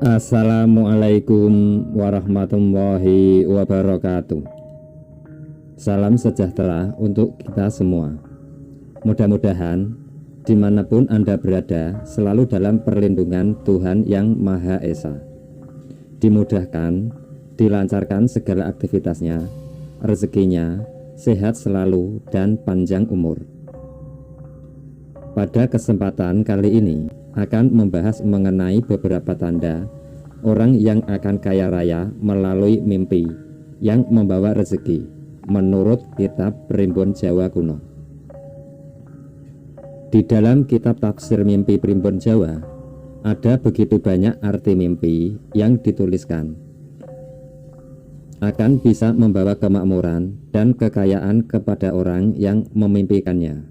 Assalamualaikum warahmatullahi wabarakatuh. Salam sejahtera untuk kita semua. Mudah-mudahan dimanapun Anda berada selalu dalam perlindungan Tuhan Yang Maha Esa. Dimudahkan, dilancarkan segala aktivitasnya, rezekinya, sehat selalu dan panjang umur. Pada kesempatan kali ini akan membahas mengenai beberapa tanda orang yang akan kaya raya melalui mimpi yang membawa rezeki menurut kitab Primbon Jawa kuno. Di dalam kitab tafsir mimpi Primbon Jawa ada begitu banyak arti mimpi yang dituliskan akan bisa membawa kemakmuran dan kekayaan kepada orang yang memimpikannya.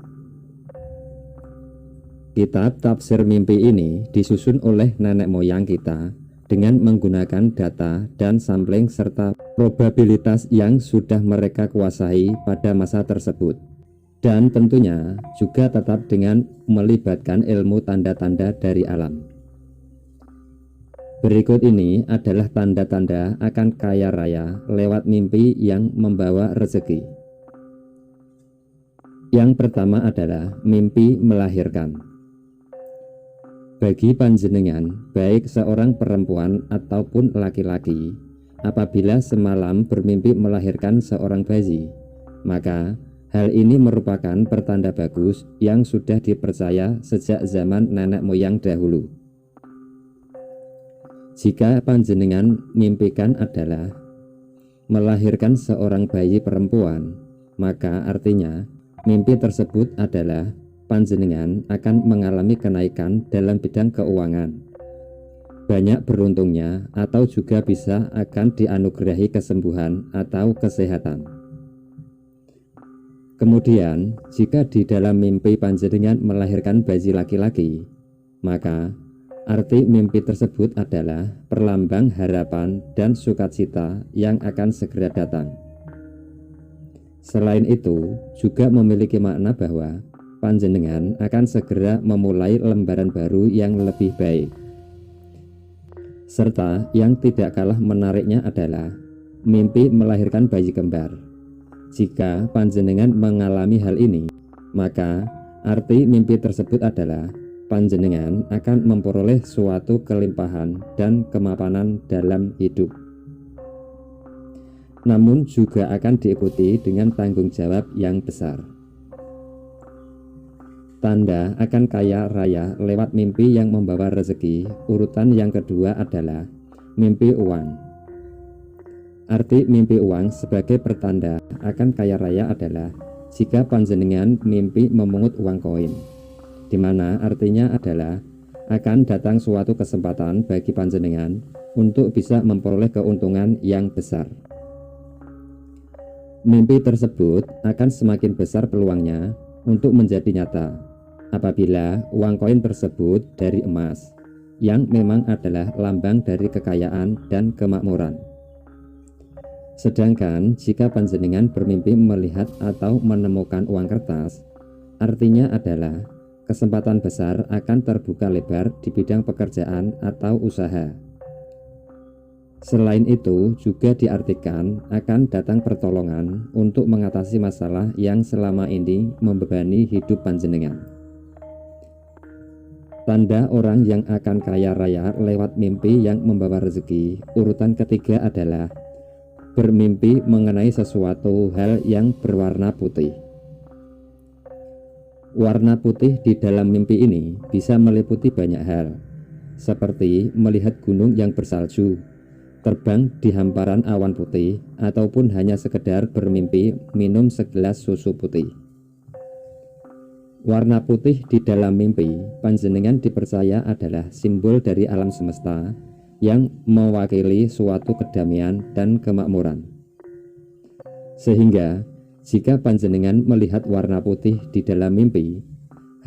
Kitab tafsir mimpi ini disusun oleh nenek moyang kita dengan menggunakan data dan sampling serta probabilitas yang sudah mereka kuasai pada masa tersebut, dan tentunya juga tetap dengan melibatkan ilmu tanda-tanda dari alam. Berikut ini adalah tanda-tanda akan kaya raya lewat mimpi yang membawa rezeki. Yang pertama adalah mimpi melahirkan. Bagi panjenengan, baik seorang perempuan ataupun laki-laki, apabila semalam bermimpi melahirkan seorang bayi, maka hal ini merupakan pertanda bagus yang sudah dipercaya sejak zaman nenek moyang dahulu. Jika panjenengan mimpikan adalah melahirkan seorang bayi perempuan, maka artinya mimpi tersebut adalah panjenengan akan mengalami kenaikan dalam bidang keuangan, banyak beruntungnya, atau juga bisa akan dianugerahi kesembuhan atau kesehatan. Kemudian, jika di dalam mimpi panjenengan melahirkan bayi laki-laki, maka arti mimpi tersebut adalah perlambang harapan dan sukacita yang akan segera datang. Selain itu, juga memiliki makna bahwa panjenengan akan segera memulai lembaran baru yang lebih baik. Serta yang tidak kalah menariknya adalah mimpi melahirkan bayi kembar. Jika panjenengan mengalami hal ini, maka arti mimpi tersebut adalah panjenengan akan memperoleh suatu kelimpahan dan kemapanan dalam hidup. Namun juga akan diikuti dengan tanggung jawab yang besar. Tanda akan kaya raya lewat mimpi yang membawa rezeki, urutan yang kedua adalah mimpi uang. Arti mimpi uang sebagai pertanda akan kaya raya adalah jika panjenengan mimpi memungut uang koin, di mana artinya adalah akan datang suatu kesempatan bagi panjenengan untuk bisa memperoleh keuntungan yang besar. Mimpi tersebut akan semakin besar peluangnya untuk menjadi nyata apabila uang koin tersebut dari emas, yang memang adalah lambang dari kekayaan dan kemakmuran. Sedangkan jika panjenengan bermimpi melihat atau menemukan uang kertas, artinya adalah kesempatan besar akan terbuka lebar di bidang pekerjaan atau usaha. Selain itu, juga diartikan akan datang pertolongan untuk mengatasi masalah yang selama ini membebani hidup panjenengan. Tanda orang yang akan kaya raya lewat mimpi yang membawa rezeki, urutan ketiga adalah bermimpi mengenai sesuatu hal yang berwarna putih. Warna putih di dalam mimpi ini bisa meliputi banyak hal, seperti melihat gunung yang bersalju, terbang di hamparan awan putih, ataupun hanya sekedar bermimpi minum segelas susu putih. Warna putih di dalam mimpi panjenengan dipercaya adalah simbol dari alam semesta yang mewakili suatu kedamaian dan kemakmuran. Sehingga jika panjenengan melihat warna putih di dalam mimpi,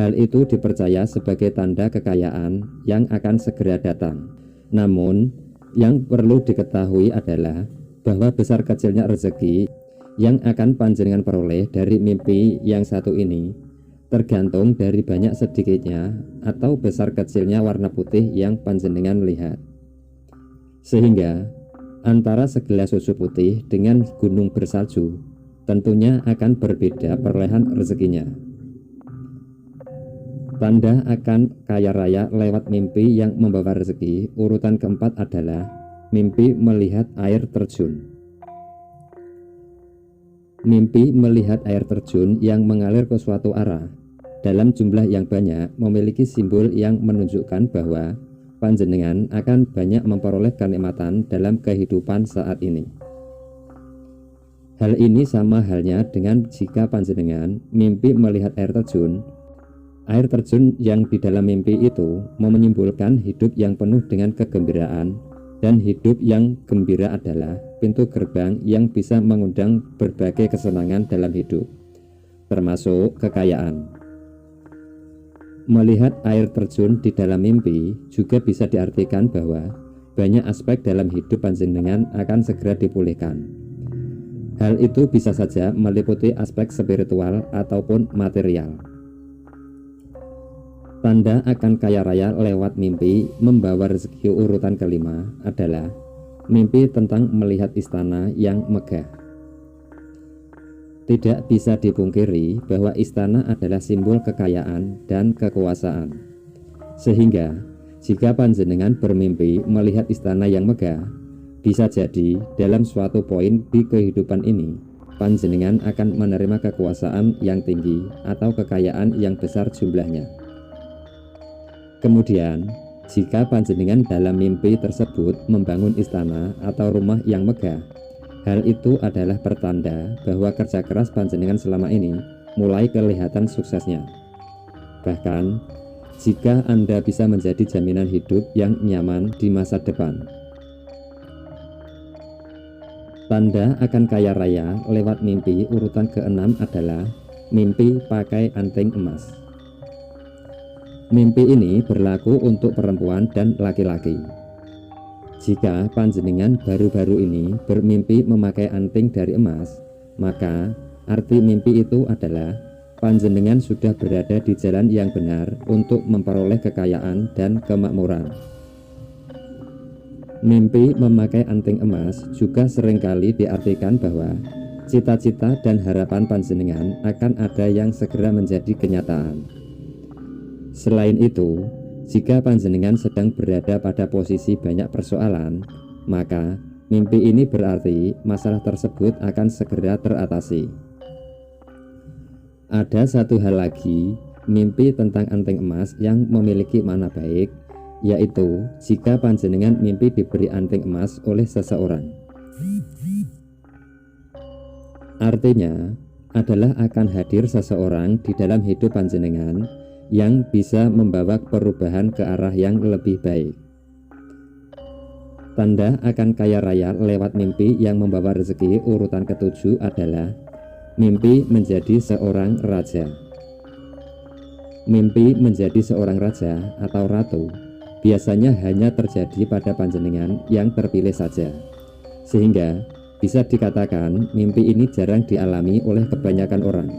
hal itu dipercaya sebagai tanda kekayaan yang akan segera datang. Namun yang perlu diketahui adalah bahwa besar kecilnya rezeki yang akan panjenengan peroleh dari mimpi yang satu ini tergantung dari banyak sedikitnya atau besar kecilnya warna putih yang panjenengan lihat. Sehingga antara segelas susu putih dengan gunung bersalju tentunya akan berbeda perolehan rezekinya. Tanda akan kaya raya lewat mimpi yang membawa rezeki urutan keempat adalah mimpi melihat air terjun. Mimpi melihat air terjun yang mengalir ke suatu arah dalam jumlah yang banyak memiliki simbol yang menunjukkan bahwa panjenengan akan banyak memperoleh kenikmatan dalam kehidupan saat ini. Hal ini sama halnya dengan jika panjenengan mimpi melihat air terjun. Air terjun yang di dalam mimpi itu menyimpulkan hidup yang penuh dengan kegembiraan, dan hidup yang gembira adalah pintu gerbang yang bisa mengundang berbagai kesenangan dalam hidup, termasuk kekayaan. Melihat air terjun di dalam mimpi juga bisa diartikan bahwa banyak aspek dalam hidup panjenengan akan segera dipulihkan. Hal itu bisa saja meliputi aspek spiritual ataupun material. Tanda akan kaya raya lewat mimpi membawa rezeki urutan kelima adalah mimpi tentang melihat istana yang megah. Tidak bisa dipungkiri bahwa istana adalah simbol kekayaan dan kekuasaan. Sehingga jika panjenengan bermimpi melihat istana yang megah, bisa jadi dalam suatu poin di kehidupan ini panjenengan akan menerima kekuasaan yang tinggi atau kekayaan yang besar jumlahnya. Kemudian, jika panjenengan dalam mimpi tersebut membangun istana atau rumah yang megah, hal itu adalah pertanda bahwa kerja keras panjenengan selama ini mulai kelihatan suksesnya. Bahkan, jika Anda bisa menjadi jaminan hidup yang nyaman di masa depan. Tanda akan kaya raya lewat mimpi urutan keenam adalah mimpi pakai anting emas. Mimpi ini berlaku untuk perempuan dan laki-laki. Jika panjenengan baru-baru ini bermimpi memakai anting dari emas, maka arti mimpi itu adalah panjenengan sudah berada di jalan yang benar untuk memperoleh kekayaan dan kemakmuran. Mimpi memakai anting emas juga seringkali diartikan bahwa cita-cita dan harapan panjenengan akan ada yang segera menjadi kenyataan. Selain itu, jika panjenengan sedang berada pada posisi banyak persoalan, maka mimpi ini berarti masalah tersebut akan segera teratasi. Ada satu hal lagi, mimpi tentang anting emas yang memiliki makna baik, yaitu jika panjenengan mimpi diberi anting emas oleh seseorang. Artinya adalah akan hadir seseorang di dalam hidup panjenengan yang bisa membawa perubahan ke arah yang lebih baik. Tanda akan kaya raya lewat mimpi yang membawa rezeki urutan ketujuh adalah mimpi menjadi seorang raja. Mimpi menjadi seorang raja atau ratu biasanya hanya terjadi pada panjenengan yang terpilih saja, sehingga bisa dikatakan mimpi ini jarang dialami oleh kebanyakan orang.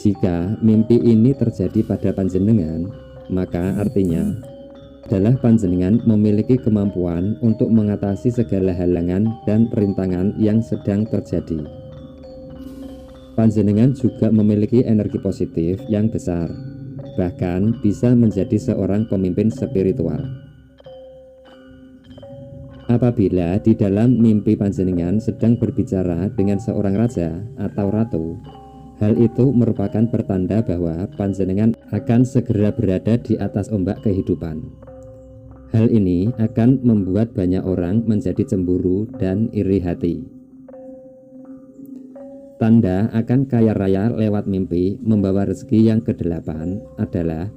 Jika mimpi ini terjadi pada panjenengan, maka artinya adalah panjenengan memiliki kemampuan untuk mengatasi segala halangan dan rintangan yang sedang terjadi. Panjenengan juga memiliki energi positif yang besar, bahkan bisa menjadi seorang pemimpin spiritual. Apabila di dalam mimpi panjenengan sedang berbicara dengan seorang raja atau ratu, hal itu merupakan pertanda bahwa panjenengan akan segera berada di atas ombak kehidupan. Hal ini akan membuat banyak orang menjadi cemburu dan iri hati. Tanda akan kaya raya lewat mimpi membawa rezeki yang kedelapan adalah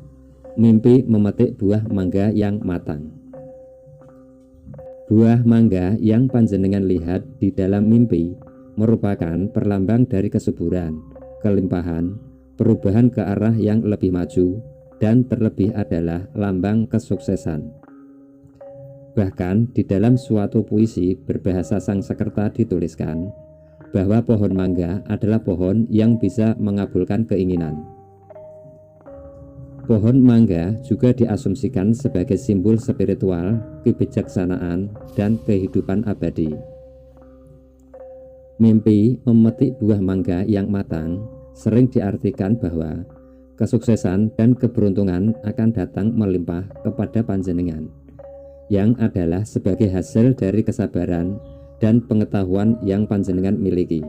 mimpi memetik buah mangga yang matang. Buah mangga yang panjenengan lihat di dalam mimpi merupakan perlambang dari kesuburan, kelimpahan, perubahan ke arah yang lebih maju, dan terlebih adalah lambang kesuksesan. Bahkan di dalam suatu puisi berbahasa Sanskerta dituliskan bahwa pohon mangga adalah pohon yang bisa mengabulkan keinginan. Pohon mangga juga diasumsikan sebagai simbol spiritual, kebijaksanaan, dan kehidupan abadi. Mimpi memetik buah mangga yang matang sering diartikan bahwa kesuksesan dan keberuntungan akan datang melimpah kepada panjenengan, yang adalah sebagai hasil dari kesabaran dan pengetahuan yang panjenengan miliki.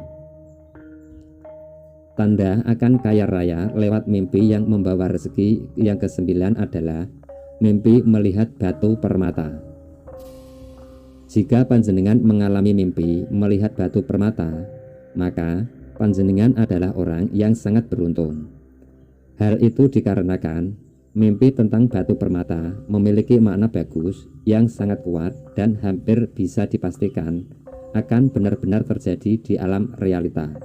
Tanda akan kaya raya lewat mimpi yang membawa rezeki yang ke-9 adalah mimpi melihat batu permata. Jika panjenengan mengalami mimpi melihat batu permata, maka panjenengan adalah orang yang sangat beruntung. Hal itu dikarenakan mimpi tentang batu permata memiliki makna bagus yang sangat kuat dan hampir bisa dipastikan akan benar-benar terjadi di alam realita.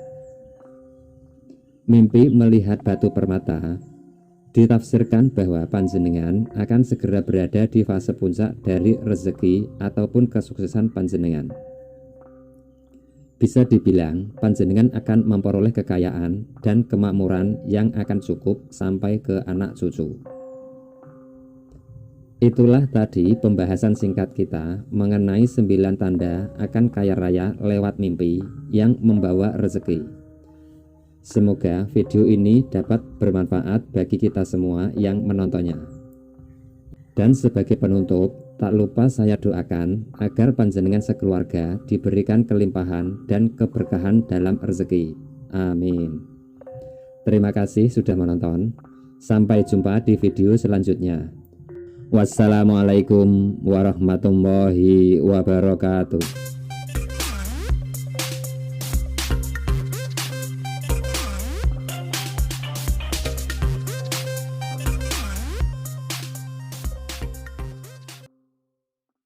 Mimpi melihat batu permata ditafsirkan bahwa panjenengan akan segera berada di fase puncak dari rezeki ataupun kesuksesan panjenengan. Bisa dibilang panjenengan akan memperoleh kekayaan dan kemakmuran yang akan cukup sampai ke anak cucu. Itulah tadi pembahasan singkat kita mengenai 9 tanda akan kaya raya lewat mimpi yang membawa rezeki. Semoga video ini dapat bermanfaat bagi kita semua yang menontonnya. Dan sebagai penutup, tak lupa saya doakan agar panjenengan sekeluarga diberikan kelimpahan dan keberkahan dalam rezeki. Amin. Terima kasih sudah menonton. Sampai jumpa di video selanjutnya. Wassalamualaikum warahmatullahi wabarakatuh.